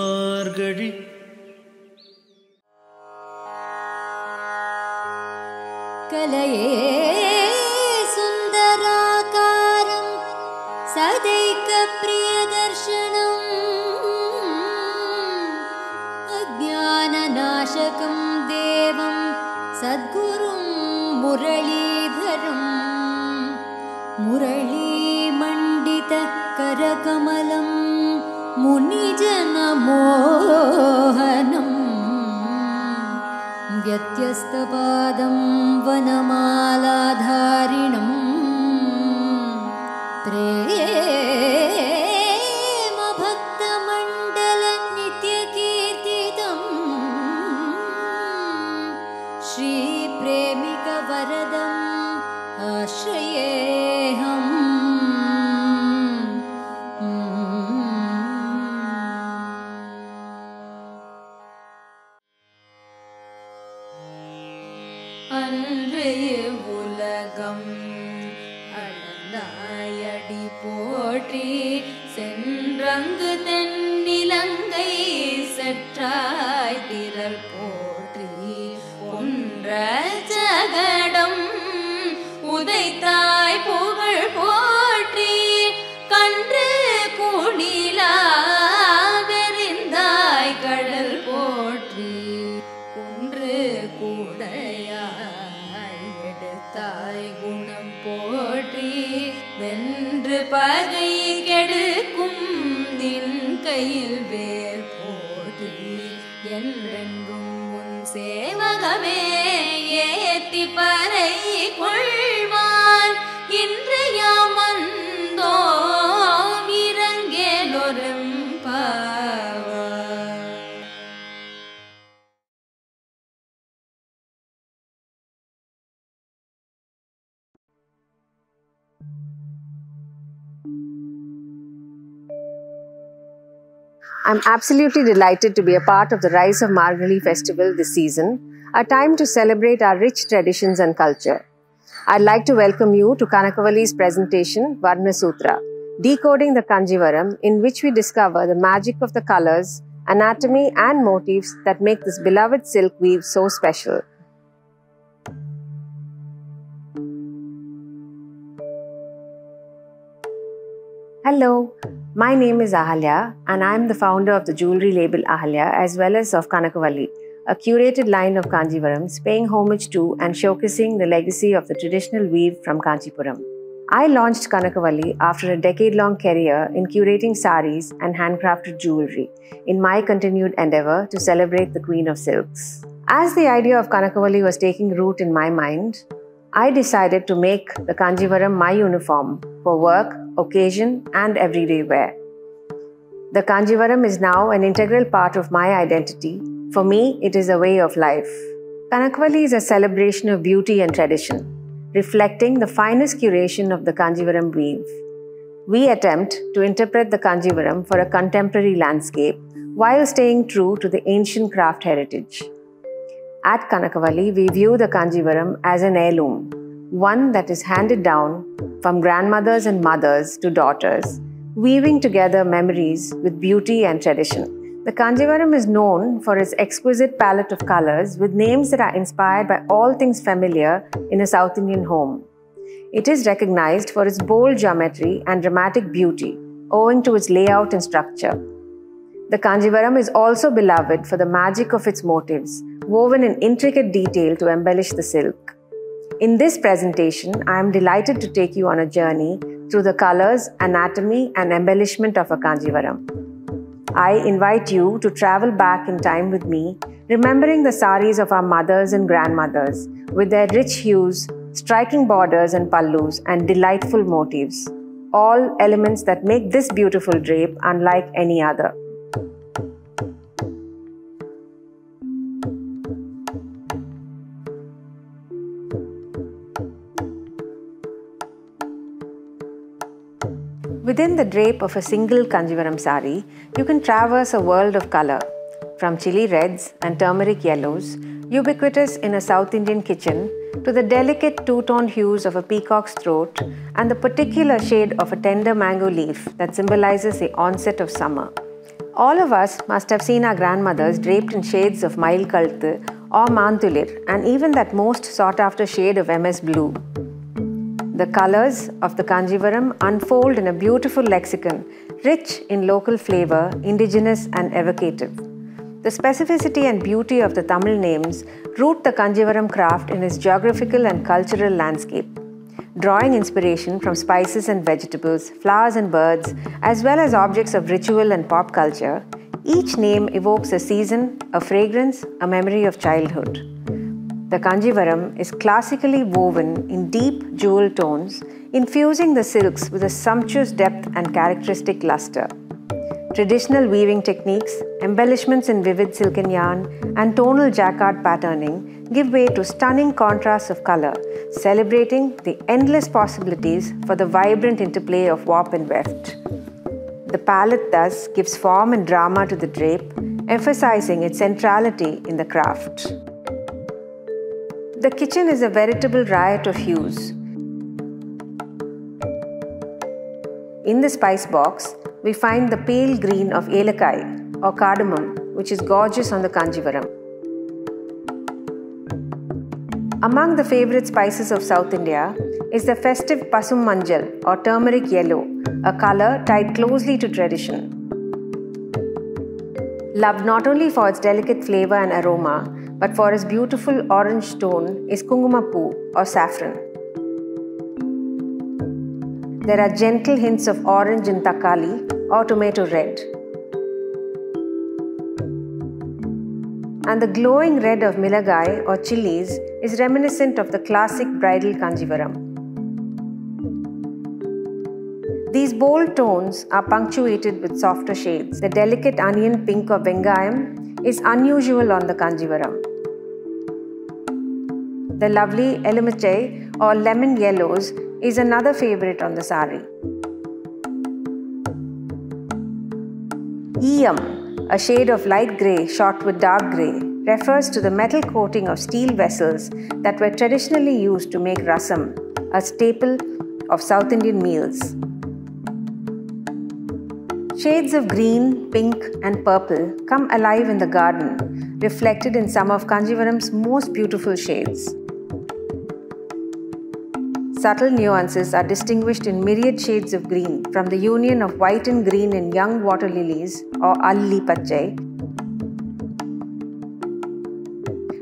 Margazhi. Kalaye sundarakaram sadaika priyadarshanam ajnana nashakam devam sadgurum muralidharam murali mandita karakamalam munijana mohanam Vyatyastapadam vanamaladharinam Prema bhakta mandala nityakirtitam Shri premika varadam ashrayeham அன்றைய உலகம் அளந்தாயடி போற்றி சென்றங்கு தென்னிலங்கை செற்றாய் திரள் போற்றி ஒன்ற ஜகடம் உதைத்தாய் புகழ் போற்றி கன்று குணிலா வெறிந்தாய் கடல் போற்றி குன்று கூடையாய் எடுத்தாய் குணம் போற்றி வென்று பகை கெடுக்கும் நின் கையில் வேல் போற்றி என்றென்றும் உன் சேவகமே ஏத்தி பறை கொள்வான் இன்று யாம் வந்தோம் இறங்கேலொரும் I'm absolutely delighted to be a part of the Rise of Margazhi festival this season, a time to celebrate our rich traditions and culture. I'd like to welcome you to Kanakavalli's presentation, Varna Sutra, Decoding the Kanchipuram, in which we discover the magic of the colors, anatomy and motifs that make this beloved silk weave so special. Hello, my name is Ahalya and I am the founder of the jewellery label Ahalya as well as of Kanakavalli, a curated line of Kanchipurams paying homage to and showcasing the legacy of the traditional weave from Kanchipuram. I launched Kanakavalli after a decade-long career in curating saris and handcrafted jewellery in my continued endeavour to celebrate the Queen of Silks. As the idea of Kanakavalli was taking root in my mind, I decided to make the Kanchipuram my uniform for work, occasion and everyday wear. The Kanchipuram is now an integral part of my identity. For me, it is a way of life. Kanakavalli is a celebration of beauty and tradition, reflecting the finest curation of the Kanchipuram weave. We attempt to interpret the Kanchipuram for a contemporary landscape while staying true to the ancient craft heritage. At Kanakavalli, we view the Kanchipuram as an heirloom, one that is handed down from grandmothers and mothers to daughters, weaving together memories with beauty and tradition. The Kanchipuram is known for its exquisite palette of colors with names that are inspired by all things familiar in a South Indian home. It is recognized for its bold geometry and dramatic beauty, owing to its layout and structure. The Kanchipuram is also beloved for the magic of its motifs, woven in intricate detail to embellish the silk. In this presentation, I am delighted to take you on a journey through the colors, anatomy and embellishment of a Kanchipuram. I invite you to travel back in time with me, remembering the saris of our mothers and grandmothers with their rich hues, striking borders and pallus and delightful motifs, all elements that make this beautiful drape unlike any other. Within the drape of a single Kanchipuram sari, you can traverse a world of colour, from chili reds and turmeric yellows, ubiquitous in a South Indian kitchen, to the delicate two-tone hues of a peacock's throat and the particular shade of a tender mango leaf that symbolises the onset of summer. All of us must have seen our grandmothers draped in shades of Mail Kalthu or Mantulir, and even that most sought after shade of MS Blue. The colors of the Kanchipuram unfold in a beautiful lexicon, rich in local flavor, indigenous and evocative. The specificity and beauty of the Tamil names root the Kanchipuram craft in its geographical and cultural landscape. Drawing inspiration from spices and vegetables, flowers and birds, as well as objects of ritual and pop culture, each name evokes a season, a fragrance, a memory of childhood. The Kanchipuram is classically woven in deep jewel tones, infusing the silks with a sumptuous depth and characteristic luster. Traditional weaving techniques, embellishments in vivid silken yarn, and tonal jacquard patterning give way to stunning contrasts of color, celebrating the endless possibilities for the vibrant interplay of warp and weft. The palette thus gives form and drama to the drape, emphasizing its centrality in the craft. The kitchen is a veritable riot of hues. In the spice box, we find the pale green of Elakai or cardamom, which is gorgeous on the Kanchipuram. Among the favorite spices of South India is the festive Pasum Manjal or turmeric yellow, a color tied closely to tradition. Loved not only for its delicate flavor and aroma, but for its beautiful orange tone is Kungumapoo or saffron. There are gentle hints of orange in Takali or tomato red. And the glowing red of milagai or chilies is reminiscent of the classic bridal Kanchipuram. These bold tones are punctuated with softer shades. The delicate onion pink of Vengayam is unusual on the Kanchipuram. The lovely Elumichai or lemon yellows is another favorite on the sari. Iyam, a shade of light grey shot with dark grey, refers to the metal coating of steel vessels that were traditionally used to make rasam, a staple of South Indian meals. Shades of green, pink and purple come alive in the garden, reflected in some of Kanchipuram's most beautiful shades. Subtle nuances are distinguished in myriad shades of green, from the union of white and green in young water lilies or alli pachai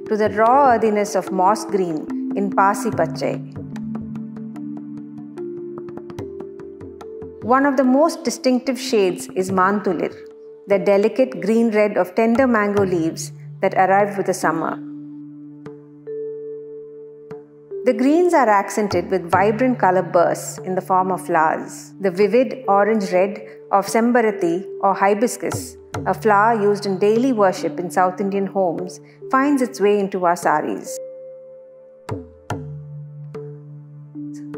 to the raw earthiness of moss green in pasi pachai. One of the most distinctive shades is Mantulir, the delicate green-red of tender mango leaves that arrive with the summer. The greens are accented with vibrant color bursts in the form of flowers. The vivid orange-red of Sembarati or hibiscus, a flower used in daily worship in South Indian homes, finds its way into our saris.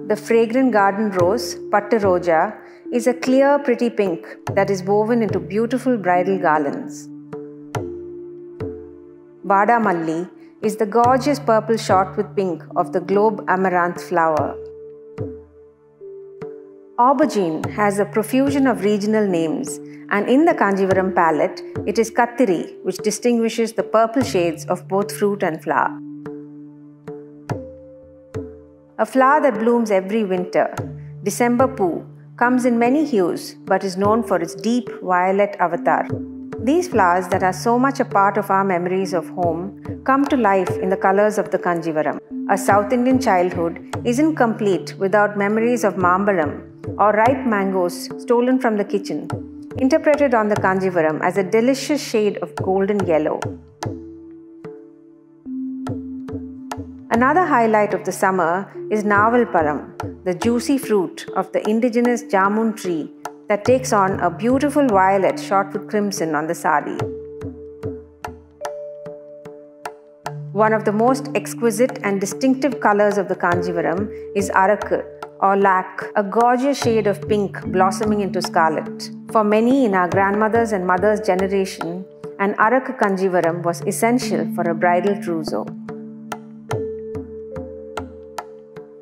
The fragrant garden rose, Pattu Roja, is a clear, pretty pink that is woven into beautiful bridal garlands. Vada Malli is the gorgeous purple shot with pink of the globe amaranth flower. Aubergine has a profusion of regional names, and in the Kanchipuram palette, it is Kattiri which distinguishes the purple shades of both fruit and flower. A flower that blooms every winter, December poo, comes in many hues but is known for its deep violet avatar. These flowers that are so much a part of our memories of home come to life in the colors of the Kanchipuram. A South Indian childhood isn't complete without memories of mambalam or ripe mangoes stolen from the kitchen, interpreted on the Kanchipuram as a delicious shade of golden yellow. Another highlight of the summer is Naval Param, the juicy fruit of the indigenous jamun tree that takes on a beautiful violet shot with crimson on the sari. One of the most exquisite and distinctive colors of the Kanchipuram is Arakku or lac, a gorgeous shade of pink blossoming into scarlet. For many in our grandmother's and mother's generation, an Arakku Kanchipuram was essential for a bridal trousseau.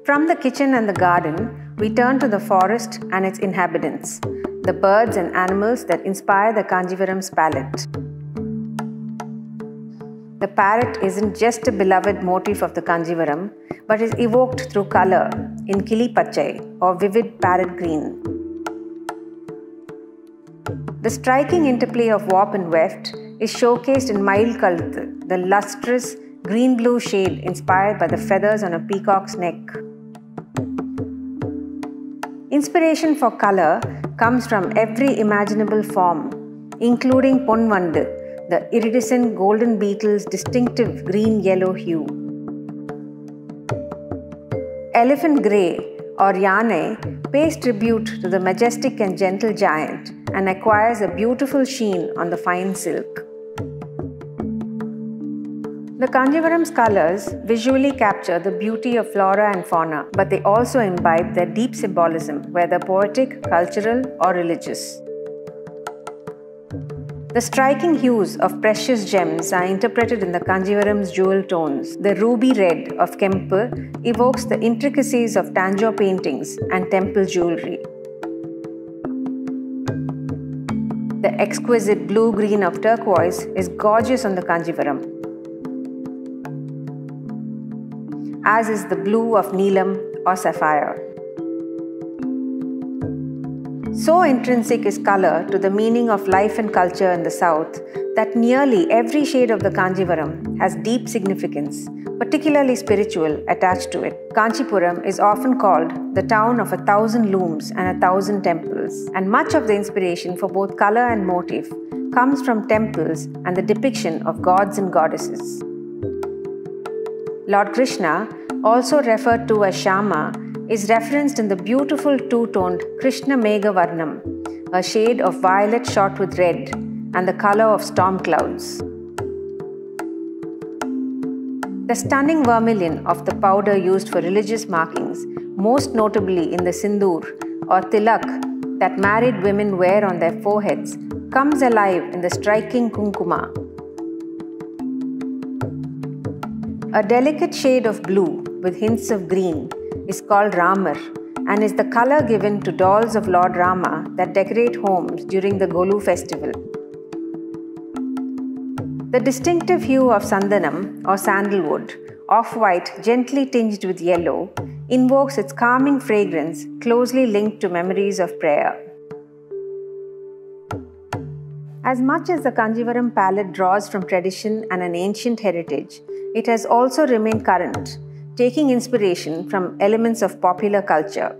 From the kitchen and the garden, we turn to the forest and its inhabitants. the birds and animals that inspire the Kanchipuram's palette. The parrot isn't just a beloved motif of the Kanchipuram, but is evoked through color in Kili Pachai or vivid parrot green. The striking interplay of warp and weft is showcased in Mail Kaluthu, the lustrous green-blue shade inspired by the feathers on a peacock's neck. Inspiration for color comes from every imaginable form, including Ponvandu, the iridescent golden beetle's distinctive green-yellow hue. Elephant grey or Yane pays tribute to the majestic and gentle giant and acquires a beautiful sheen on the fine silk. The Kanchipuram's colors visually capture the beauty of flora and fauna, but they also imbibe their deep symbolism, whether poetic, cultural, or religious. The striking hues of precious gems are interpreted in the Kanchipuram's jewel tones. The ruby red of Kempu evokes the intricacies of Tanjore paintings and temple jewelry. The exquisite blue-green of turquoise is gorgeous on the Kanchipuram, as is the blue of Neelam or sapphire. So intrinsic is color to the meaning of life and culture in the south that nearly every shade of the Kanchipuram has deep significance, particularly spiritual, attached to it. Kanchipuram is often called the town of 1,000 looms and 1,000 temples, and much of the inspiration for both color and motif comes from temples and the depiction of gods and goddesses. Lord Krishna, also referred to as Shama, is referenced in the beautiful two-toned Krishna Megha Varnam, a shade of violet shot with red and the color of storm clouds. The stunning vermilion of the powder used for religious markings, most notably in the sindoor or tilak that married women wear on their foreheads, comes alive in the striking kunkuma. A delicate shade of blue with hints of green is called Ramar and is the color given to dolls of Lord Rama that decorate homes during the Golu festival. The distinctive hue of Sandanam or sandalwood, off-white gently tinged with yellow, invokes its calming fragrance closely linked to memories of prayer. As much as the Kanchipuram palette draws from tradition and an ancient heritage, it has also remained current, taking inspiration from elements of popular culture.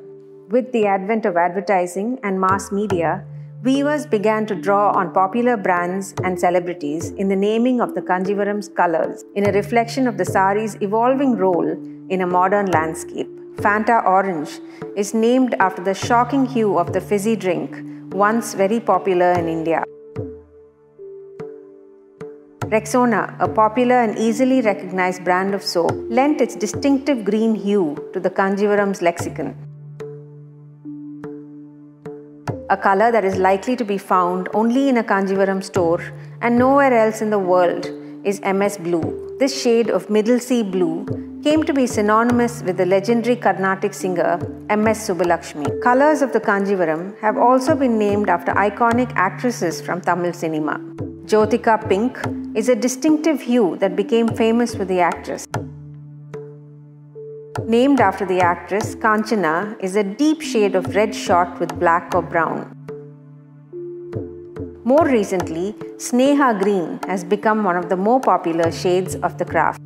With the advent of advertising and mass media, weavers began to draw on popular brands and celebrities in the naming of the Kanchipuram's colors, in a reflection of the sari's evolving role in a modern landscape. Fanta Orange is named after the shocking hue of the fizzy drink, once very popular in India. Rexona, a popular and easily recognized brand of soap, lent its distinctive green hue to the Kanchipuram's lexicon. A color that is likely to be found only in a Kanchipuram store and nowhere else in the world is MS Blue. This shade of middle sea blue came to be synonymous with the legendary Carnatic singer MS Subbulakshmi. Colors of the Kanchipuram have also been named after iconic actresses from Tamil cinema. Jyotika Pink is a distinctive hue that became famous with the actress. Named after the actress, Kanchana is a deep shade of red shot with black or brown. More recently, Sneha Green has become one of the more popular shades of the craft.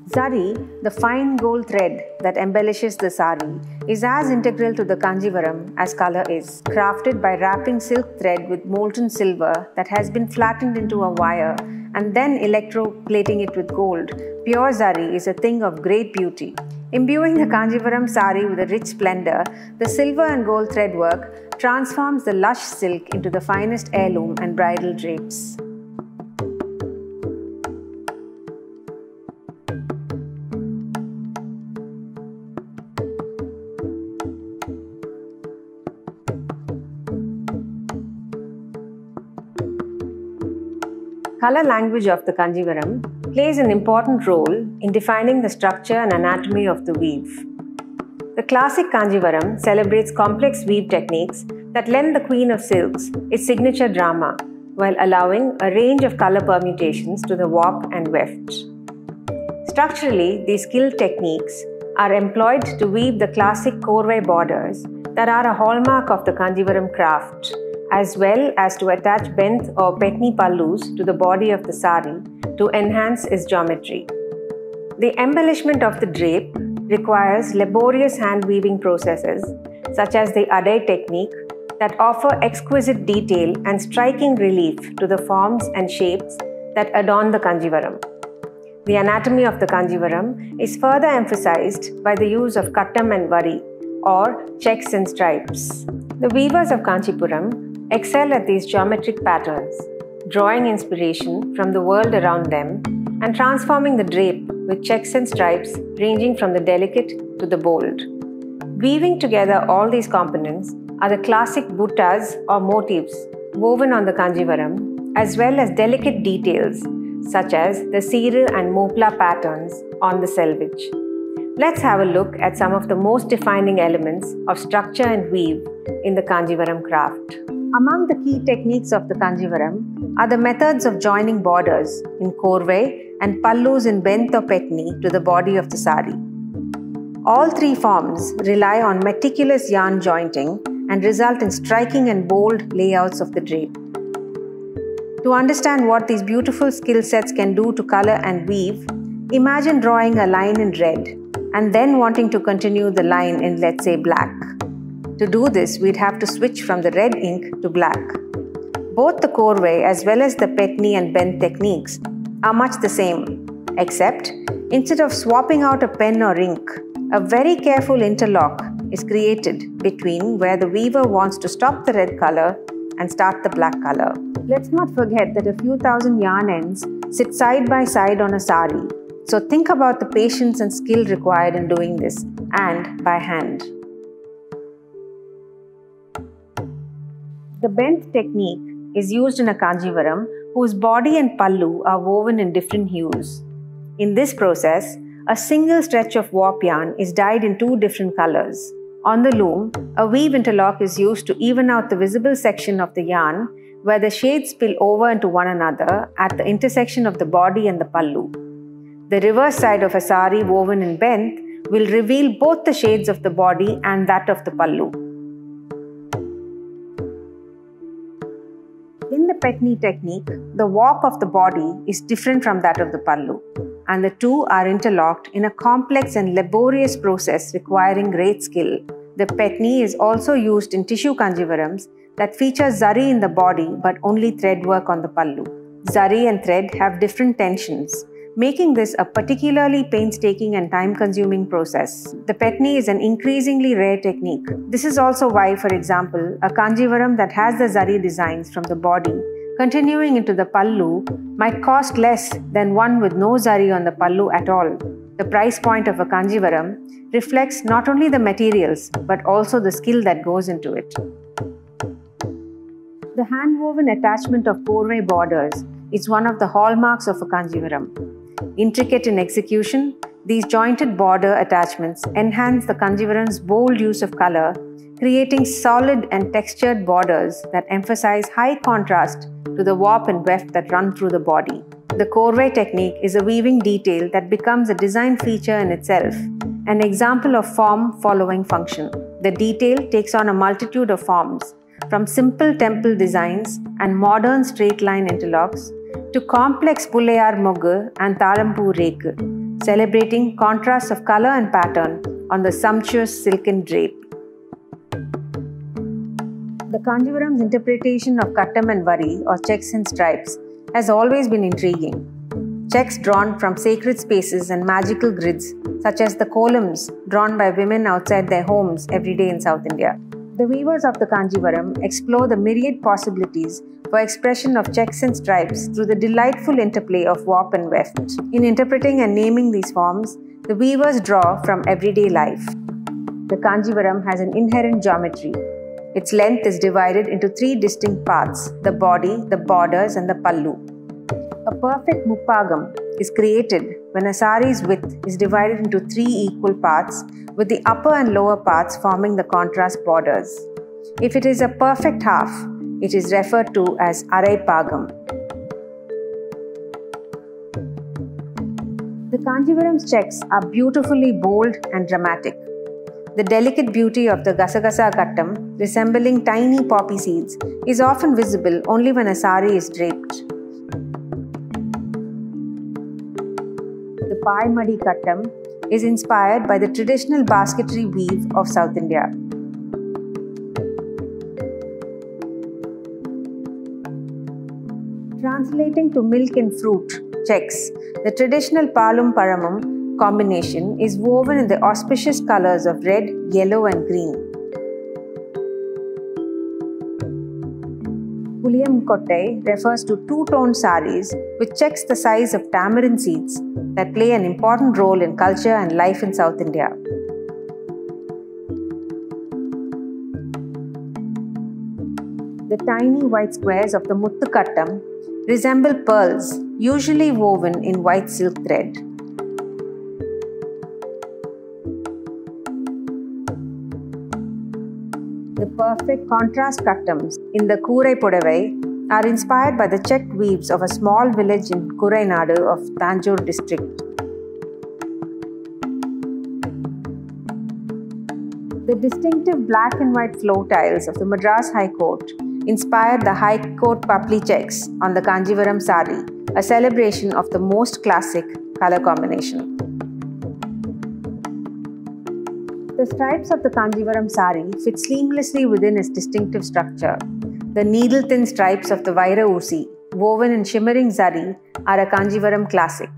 Zari, the fine gold thread that embellishes the sari, is as integral to the Kanchipuram as color is. Crafted by wrapping silk thread with molten silver that has been flattened into a wire and then electroplating it with gold, pure zari is a thing of great beauty. Imbuing the Kanchipuram sari with a rich splendor, the silver and gold thread work transforms the lush silk into the finest heirloom and bridal drapes. Color language of the Kanchipuram plays an important role in defining the structure and anatomy of the weave. The classic Kanchivaram celebrates complex weave techniques that lend the Queen of Silks its signature drama while allowing a range of color permutations to the warp and weft. Structurally, these skilled techniques are employed to weave the classic korvai borders that are a hallmark of the Kanchivaram craft, as well as to attach benth or petni pallus to the body of the sari to enhance its geometry. The embellishment of the drape requires laborious hand weaving processes such as the adai technique that offer exquisite detail and striking relief to the forms and shapes that adorn the Kanchivaram. The anatomy of the Kanchivaram is further emphasized by the use of kattam and vari, or checks and stripes. The weavers of Kanchipuram excel at these geometric patterns, drawing inspiration from the world around them and transforming the drape with checks and stripes ranging from the delicate to the bold. Weaving together all these components are the classic buttas or motifs woven on the Kanchivaram, as well as delicate details such as the Siru and Mopla patterns on the selvage. Let's have a look at some of the most defining elements of structure and weave in the Kanchivaram craft. Among the key techniques of the Kanchivaram are the methods of joining borders in korvai and pallus in benth or petni to the body of the sari. All three forms rely on meticulous yarn jointing and result in striking and bold layouts of the drape. To understand what these beautiful skill sets can do to color and weave, imagine drawing a line in red and then wanting to continue the line in, let's say, black. To do this, we'd have to switch from the red ink to black. Both the korvai as well as the petni and benth techniques are much the same, except instead of swapping out a pen or ink, a very careful interlock is created between where the weaver wants to stop the red color and start the black color. Let's not forget that a few thousand yarn ends sit side by side on a sari, so think about the patience and skill required in doing this, and by hand. The benth technique is used in a Kanchivaram whose body and pallu are woven in different hues. In this process, a single stretch of warp yarn is dyed in two different colors. On the loom, a weave interlock is used to even out the visible section of the yarn where the shades spill over into one another at the intersection of the body and the pallu. The reverse side of a sari woven in benth will reveal both the shades of the body and that of the pallu. In the petni technique, the warp of the body is different from that of the pallu, and the two are interlocked in a complex and laborious process requiring great skill. The petni is also used in tissue Kanchivarams that feature zari in the body but only thread work on the pallu. Zari and thread have different tensions, making this a particularly painstaking and time-consuming process. The petni is an increasingly rare technique. This is also why, for example, a Kanchivaram that has the zari designs from the body continuing into the pallu might cost less than one with no zari on the pallu at all. The price point of a Kanchivaram reflects not only the materials but also the skill that goes into it. The hand-woven attachment of korvai borders is one of the hallmarks of a Kanchivaram. Intricate in execution, these jointed border attachments enhance the Kanchivaram's bold use of color, creating solid and textured borders that emphasize high contrast to the warp and weft that run through the body. The korvai technique is a weaving detail that becomes a design feature in itself, an example of form following function. The detail takes on a multitude of forms, from simple temple designs and modern straight line interlocks to complex Pullayar Moggu and Thalampu Reku, celebrating contrasts of color and pattern on the sumptuous silken drape. The Kanchivaram's interpretation of kattam and vari, or checks and stripes, has always been intriguing. Checks drawn from sacred spaces and magical grids, such as the kolams drawn by women outside their homes every day in South India. The weavers of the Kanchivaram explore the myriad possibilities for expression of checks and stripes through the delightful interplay of warp and weft. In interpreting and naming these forms, the weavers draw from everyday life. The Kanchivaram has an inherent geometry. Its length is divided into three distinct parts: the body, the borders, and the pallu. A perfect muppagam is created when a sari's width is divided into 3 equal parts, with the upper and lower parts forming the contrast borders. If it is a perfect half, it is referred to as Arai Pagam. The Kanchipuram's checks are beautifully bold and dramatic. The delicate beauty of the Gasagasa Kattam, resembling tiny poppy seeds, is often visible only when a sari is draped. The Pai Madi Kattam is inspired by the traditional basketry weave of South India. Translating to milk and fruit checks, the traditional Palum Paramum combination is woven in the auspicious colors of red, yellow and green. Puliyam Kotte refers to two-tone saris which checks the size of tamarind seeds that play an important role in culture and life in South India. The tiny white squares of the Muttu Kattam resemble pearls, usually woven in white silk thread. The perfect contrast kattams in the Kurai Podavai are inspired by the checked weaves of a small village in Kurainadu of Tanjore district. The distinctive black and white flow tiles of the Madras High Court inspired the High Court Papli checks on the Kanchipuram sari, a celebration of the most classic color combination. The stripes of the Kanchipuram sari fit seamlessly within its distinctive structure. The needle-thin stripes of the Vaira Usi, woven in shimmering zari, are a Kanchipuram classic.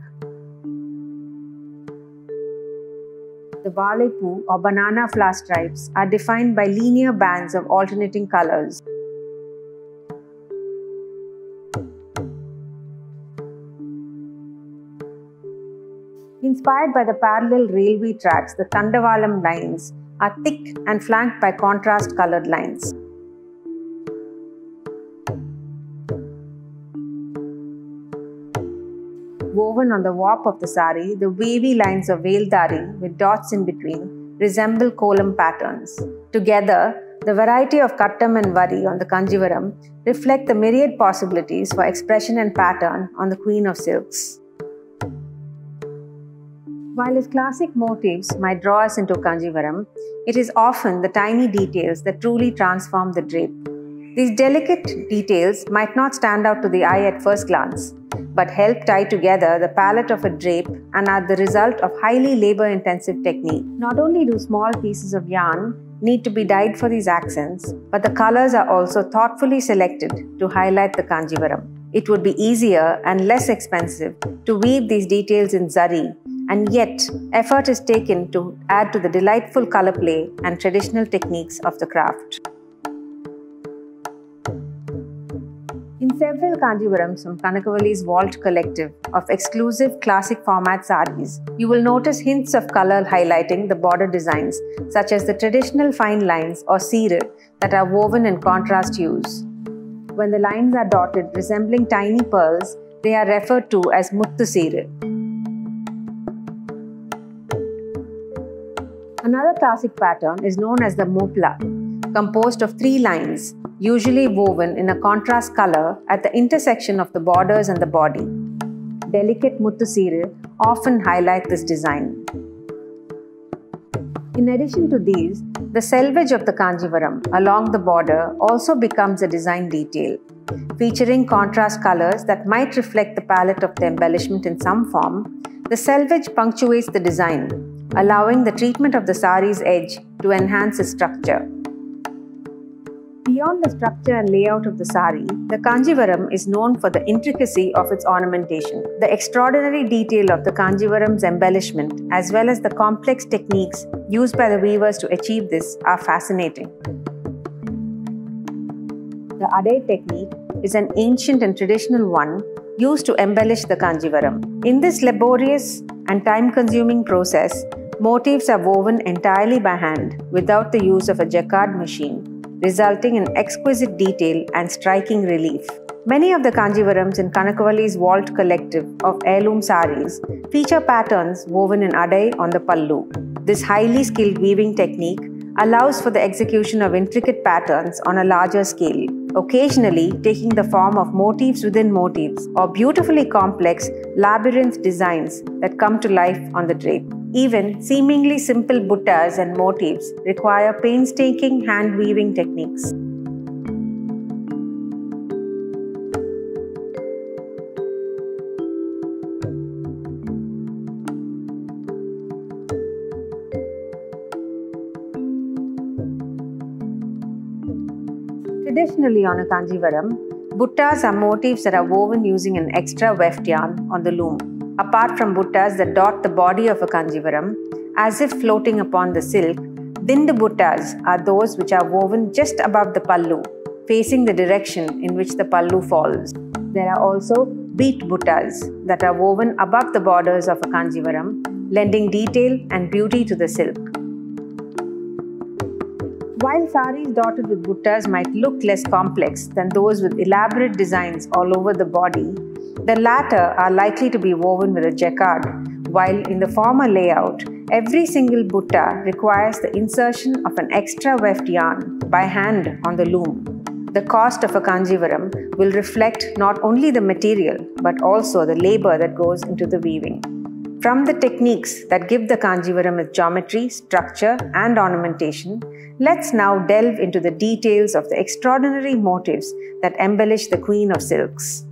The Valepu or banana flower stripes are defined by linear bands of alternating colors. Inspired by the parallel railway tracks, the Tandavalam lines are thick and flanked by contrast-colored lines. Woven on the warp of the sari, the wavy lines of Veldari with dots in between resemble kolam patterns. Together, the variety of kattam and vari on the Kanchipuram reflect the myriad possibilities for expression and pattern on the Queen of Silks. While its classic motifs might draw us into Kanchipuram, it is often the tiny details that truly transform the drape. These delicate details might not stand out to the eye at first glance, but help tie together the palette of a drape and are the result of highly labor-intensive technique. Not only do small pieces of yarn need to be dyed for these accents, but the colors are also thoughtfully selected to highlight the Kanchipuram. It would be easier and less expensive to weave these details in zari, and yet effort is taken to add to the delightful color play and traditional techniques of the craft. In several Kanchipurams from Kanakavalli's Vault collective of exclusive classic format saris, you will notice hints of color highlighting the border designs, such as the traditional fine lines or seeru that are woven in contrast hues. When the lines are dotted resembling tiny pearls, they are referred to as Muttu seeru. Another classic pattern is known as the Mopla, composed of 3 lines, usually woven in a contrast color at the intersection of the borders and the body. Delicate Muttu seeru often highlight this design. In addition to these, the selvage of the Kanchipuram along the border also becomes a design detail, featuring contrast colors that might reflect the palette of the embellishment in some form. The selvage punctuates the design, allowing the treatment of the sari's edge to enhance its structure. Beyond the structure and layout of the sari, the Kanchipuram is known for the intricacy of its ornamentation. The extraordinary detail of the Kanchipuram's embellishment, as well as the complex techniques used by the weavers to achieve this, are fascinating. The Adai technique is an ancient and traditional one used to embellish the Kanchipuram. In this laborious and time-consuming process, motifs are woven entirely by hand without the use of a jacquard machine, resulting in exquisite detail and striking relief. Many of the Kanjivarams in Kanakavalli's Vault collective of heirloom saris feature patterns woven in adai on the pallu. This highly skilled weaving technique allows for the execution of intricate patterns on a larger scale, occasionally taking the form of motifs within motifs or beautifully complex labyrinth designs that come to life on the drape. Even seemingly simple buttas and motifs require painstaking hand weaving techniques. Traditionally on a Kanjivaram, buttas are motifs that are woven using an extra weft yarn on the loom. Apart from buttas that dot the body of a Kanjivaram, as if floating upon the silk, dindu buttas are those which are woven just above the pallu, facing the direction in which the pallu falls. There are also beat buttas that are woven above the borders of a Kanjivaram, lending detail and beauty to the silk. While saris dotted with buttas might look less complex than those with elaborate designs all over the body, the latter are likely to be woven with a jacquard, while in the former layout, every single butta requires the insertion of an extra weft yarn by hand on the loom. The cost of a Kanjivaram will reflect not only the material but also the labor that goes into the weaving. From the techniques that give the Kanjivaram its geometry, structure, and ornamentation, let's now delve into the details of the extraordinary motifs that embellish the Queen of Silks.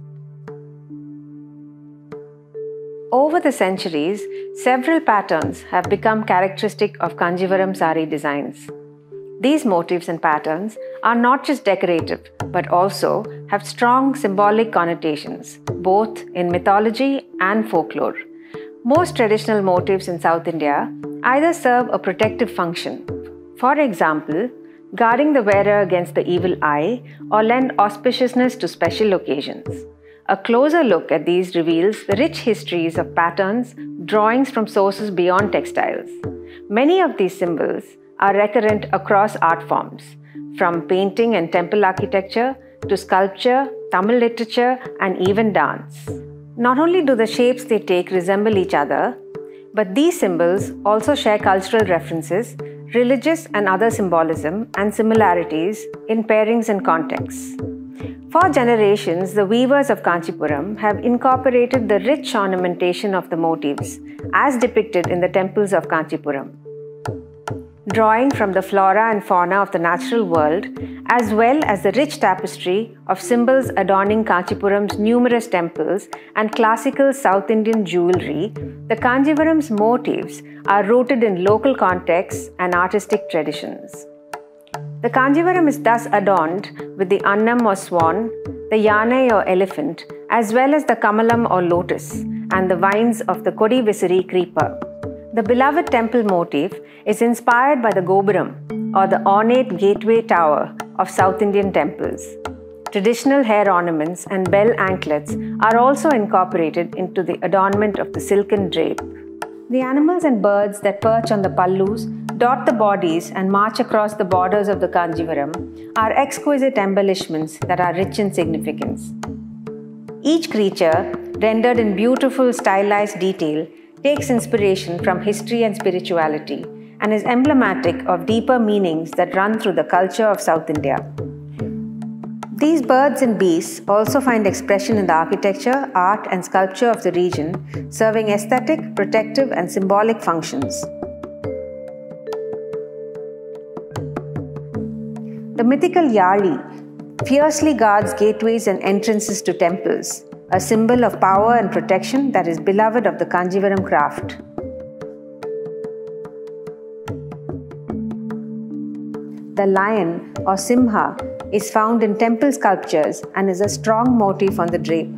Over the centuries, several patterns have become characteristic of Kanjivaram sari designs. These motifs and patterns are not just decorative, but also have strong symbolic connotations, both in mythology and folklore. Most traditional motifs in South India either serve a protective function, for example, guarding the wearer against the evil eye, or lend auspiciousness to special occasions. A closer look at these reveals the rich histories of patterns, drawings from sources beyond textiles. Many of these symbols are recurrent across art forms, from painting and temple architecture to sculpture, Tamil literature, and even dance. Not only do the shapes they take resemble each other, but these symbols also share cultural references, religious and other symbolism, and similarities in pairings and contexts. For generations, the weavers of Kanchipuram have incorporated the rich ornamentation of the motifs as depicted in the temples of Kanchipuram. Drawing from the flora and fauna of the natural world, as well as the rich tapestry of symbols adorning Kanchipuram's numerous temples and classical South Indian jewelry, the Kanjivaram's motifs are rooted in local contexts and artistic traditions. The Kanjivaram is thus adorned with the Annam or swan, the Yanai or elephant, as well as the Kamalam or lotus, and the vines of the Kodi Visiri creeper. The beloved temple motif is inspired by the Gopuram, or the ornate gateway tower of South Indian temples. Traditional hair ornaments and bell anklets are also incorporated into the adornment of the silken drape. The animals and birds that perch on the pallus, dot the bodies, and march across the borders of the Kanjivaram are exquisite embellishments that are rich in significance. Each creature, rendered in beautiful stylized detail, takes inspiration from history and spirituality and is emblematic of deeper meanings that run through the culture of South India. These birds and beasts also find expression in the architecture, art, and sculpture of the region, serving aesthetic, protective, and symbolic functions. The mythical Yali fiercely guards gateways and entrances to temples, a symbol of power and protection that is beloved of the Kanjivaram craft. The lion or Simha is found in temple sculptures and is a strong motif on the drape.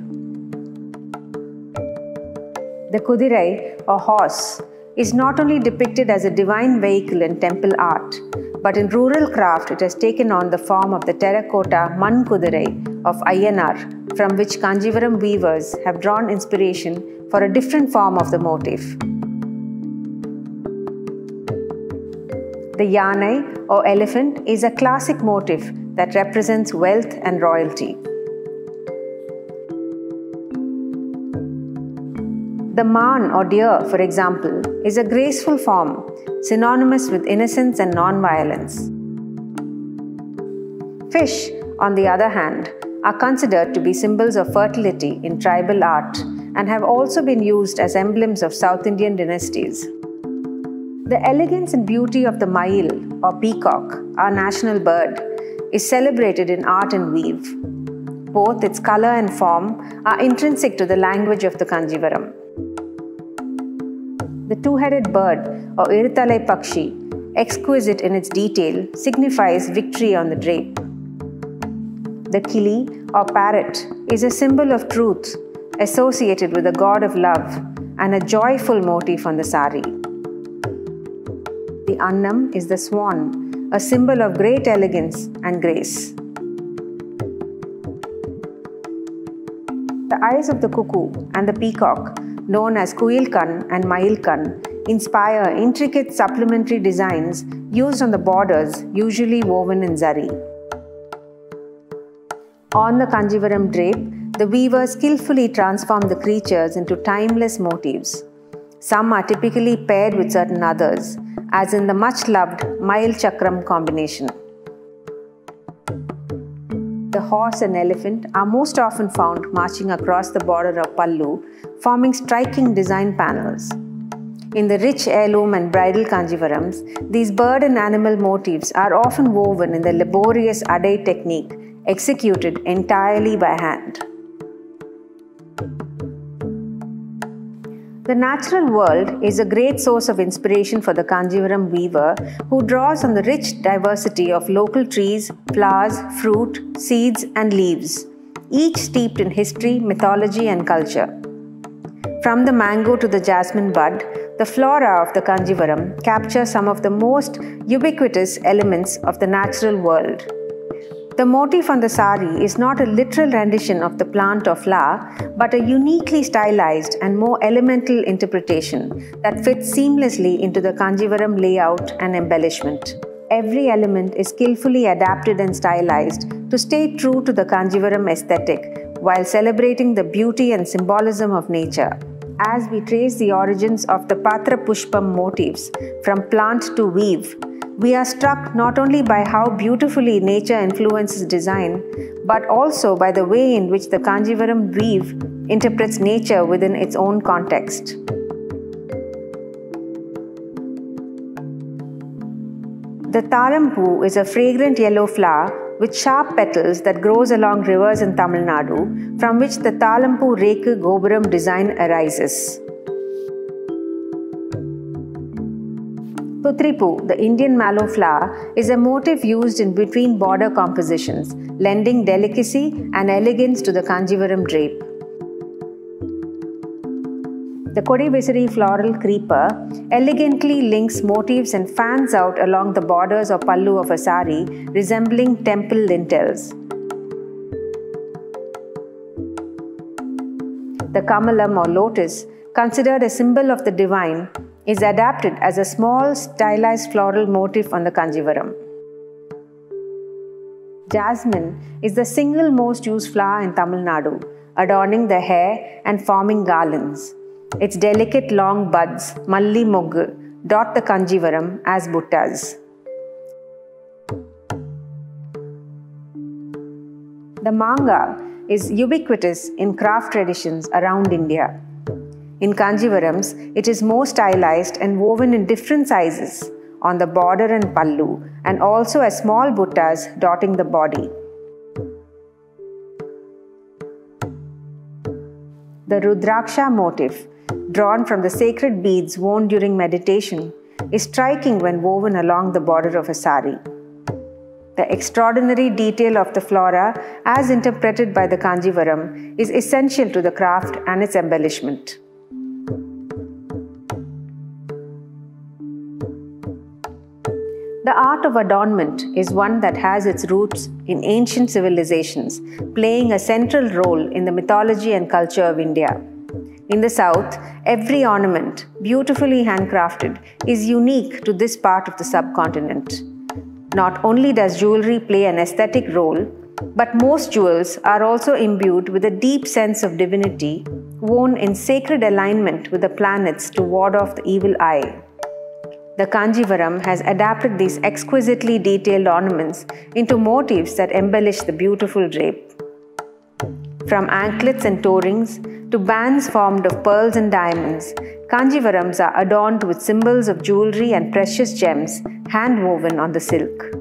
The Kudirai or horse is not only depicted as a divine vehicle in temple art, but in rural craft it has taken on the form of the terracotta Man Kudirai of Ayyanar, from which Kanjivaram weavers have drawn inspiration for a different form of the motif. The Yanai or elephant is a classic motif that represents wealth and royalty. The maan or deer, for example, is a graceful form, synonymous with innocence and non-violence. Fish, on the other hand, are considered to be symbols of fertility in tribal art and have also been used as emblems of South Indian dynasties. The elegance and beauty of the mail or peacock, our national bird, is celebrated in art and weave. Both its color and form are intrinsic to the language of the Kanchipuram. The two-headed bird or Iruthalai Pakshi, exquisite in its detail, signifies victory on the drape. The kili or parrot is a symbol of truth associated with the god of love and a joyful motif on the sari. The annam is the swan, a symbol of great elegance and grace. The eyes of the cuckoo and the peacock, known as Kuyilkan and Mayilkan, inspire intricate supplementary designs used on the borders, usually woven in zari. On the Kanchipuram drape, the weaver skillfully transformed the creatures into timeless motifs. Some are typically paired with certain others, as in the much-loved Mail Chakram combination. The horse and elephant are most often found marching across the border of pallu, forming striking design panels. In the rich heirloom and bridal Kanchipurams, these bird and animal motifs are often woven in the laborious adai technique, executed entirely by hand. The natural world is a great source of inspiration for the Kanchipuram weaver, who draws on the rich diversity of local trees, flowers, fruit, seeds, and leaves, each steeped in history, mythology, and culture. From the mango to the jasmine bud, the flora of the Kanchipuram capture some of the most ubiquitous elements of the natural world. The motif on the sari is not a literal rendition of the plant or flower, but a uniquely stylized and more elemental interpretation that fits seamlessly into the Kanchipuram layout and embellishment. Every element is skillfully adapted and stylized to stay true to the Kanchipuram aesthetic while celebrating the beauty and symbolism of nature. As we trace the origins of the Patra Pushpam motifs from plant to weave, we are struck not only by how beautifully nature influences design, but also by the way in which the Kanchipuram weave interprets nature within its own context. The talampu is a fragrant yellow flower with sharp petals that grows along rivers in Tamil Nadu, from which the talampu Reku Gopuram design arises. Puthripu, the Indian mallow flower, is a motif used in between border compositions, lending delicacy and elegance to the Kanchipuram drape. The Kodivesari floral creeper elegantly links motifs and fans out along the borders or pallu of a sari, resembling temple lintels. The Kamalam or lotus, considered a symbol of the divine, is adapted as a small stylized floral motif on the Kanchipuram. Jasmine is the single most used flower in Tamil Nadu, adorning the hair and forming garlands. Its delicate long buds, malli moggu, dot the Kanchipuram as buttas. The manga is ubiquitous in craft traditions around India. In Kanchipurams, it is more stylized and woven in different sizes on the border and pallu, and also as small buttas dotting the body. The Rudraksha motif, drawn from the sacred beads worn during meditation, is striking when woven along the border of a sari. The extraordinary detail of the flora, as interpreted by the Kanchipuram, is essential to the craft and its embellishment. The art of adornment is one that has its roots in ancient civilizations, playing a central role in the mythology and culture of India. In the south, every ornament, beautifully handcrafted, is unique to this part of the subcontinent. Not only does jewelry play an aesthetic role, but most jewels are also imbued with a deep sense of divinity, worn in sacred alignment with the planets to ward off the evil eye. The Kanchipuram has adapted these exquisitely detailed ornaments into motifs that embellish the beautiful drape. From anklets and toe rings to bands formed of pearls and diamonds, Kanchipurams are adorned with symbols of jewelry and precious gems hand-woven on the silk.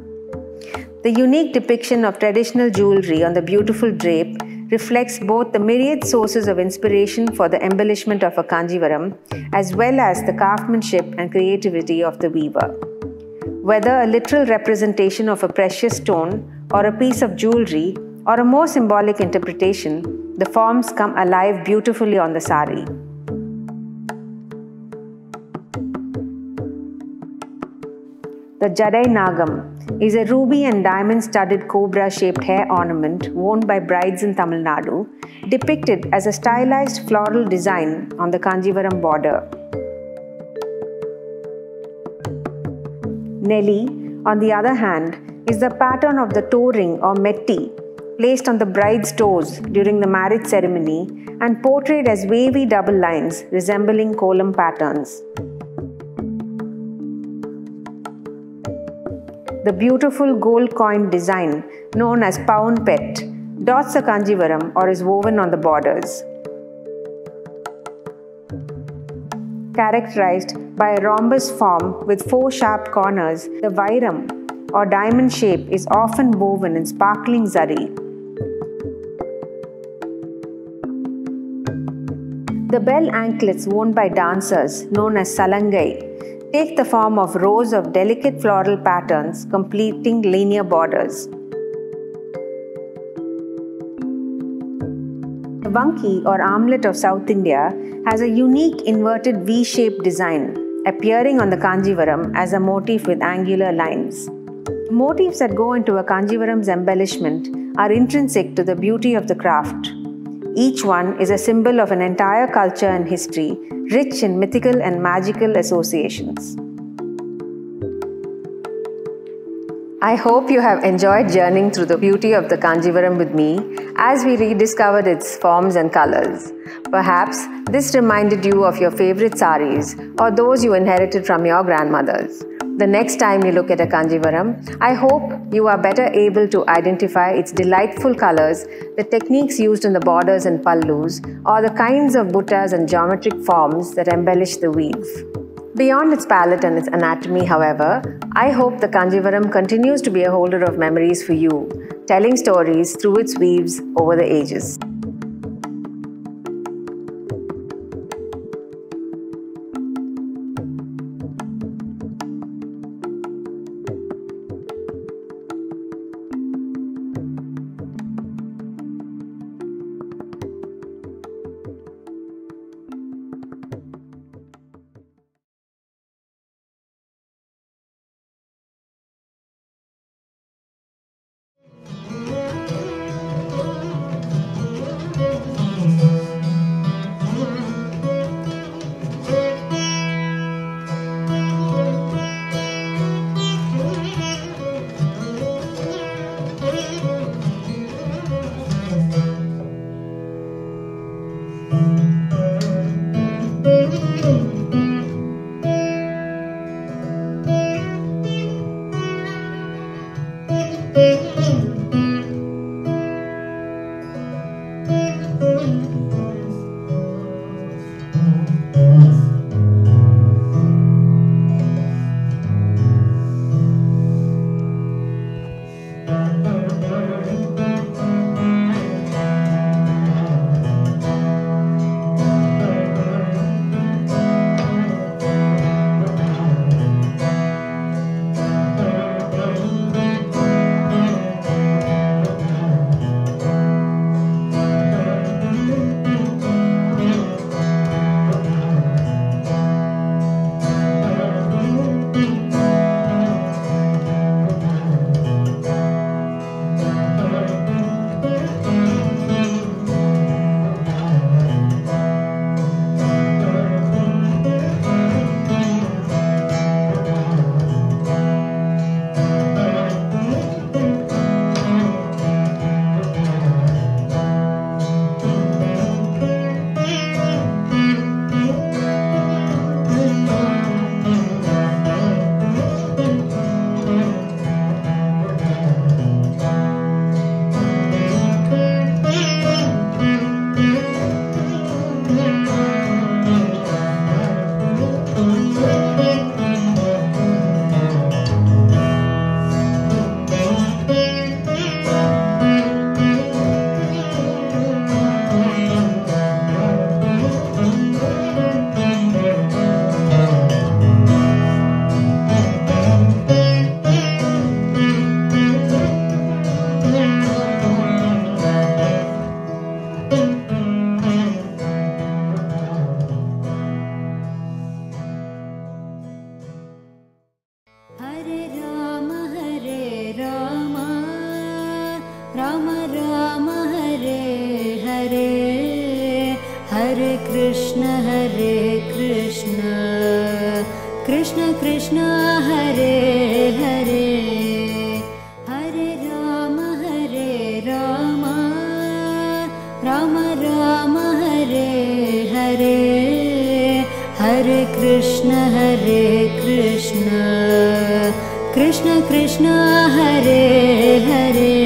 The unique depiction of traditional jewelry on the beautiful drape reflects both the myriad sources of inspiration for the embellishment of a Kanchipuram as well as the craftsmanship and creativity of the weaver. Whether a literal representation of a precious stone or a piece of jewelry or a more symbolic interpretation, the forms come alive beautifully on the sari. The Jadai Nagam is a ruby and diamond-studded cobra-shaped hair ornament worn by brides in Tamil Nadu, depicted as a stylized floral design on the Kanchipuram border. Nelli, on the other hand, is the pattern of the toe ring or metti, placed on the bride's toes during the marriage ceremony and portrayed as wavy double lines resembling kolam patterns. The beautiful gold coin design, known as Pound Pet, dots the Kanchipuram or is woven on the borders. Characterized by a rhombus form with 4 sharp corners, the Vairam or diamond shape is often woven in sparkling zari. The bell anklets worn by dancers, known as salangai, take the form of rows of delicate floral patterns completing linear borders. The Vanki or armlet of South India has a unique inverted V-shaped design appearing on the Kanchipuram as a motif with angular lines. The motifs that go into a Kanchipuram's embellishment are intrinsic to the beauty of the craft. Each one is a symbol of an entire culture and history, rich in mythical and magical associations. I hope you have enjoyed journeying through the beauty of the Kanchipuram with me as we rediscovered its forms and colors. Perhaps this reminded you of your favorite saris or those you inherited from your grandmothers. The next time you look at a Kanchipuram, I hope you are better able to identify its delightful colors, the techniques used in the borders and pallus, or the kinds of buttas and geometric forms that embellish the weave. Beyond its palette and its anatomy, however, I hope the Kanchipuram continues to be a holder of memories for you, telling stories through its weaves over the ages. Hare Krishna Krishna Krishna Hare Hare Hare Rama Rama Rama Hare Hare Hare Krishna Krishna Krishna Hare Hare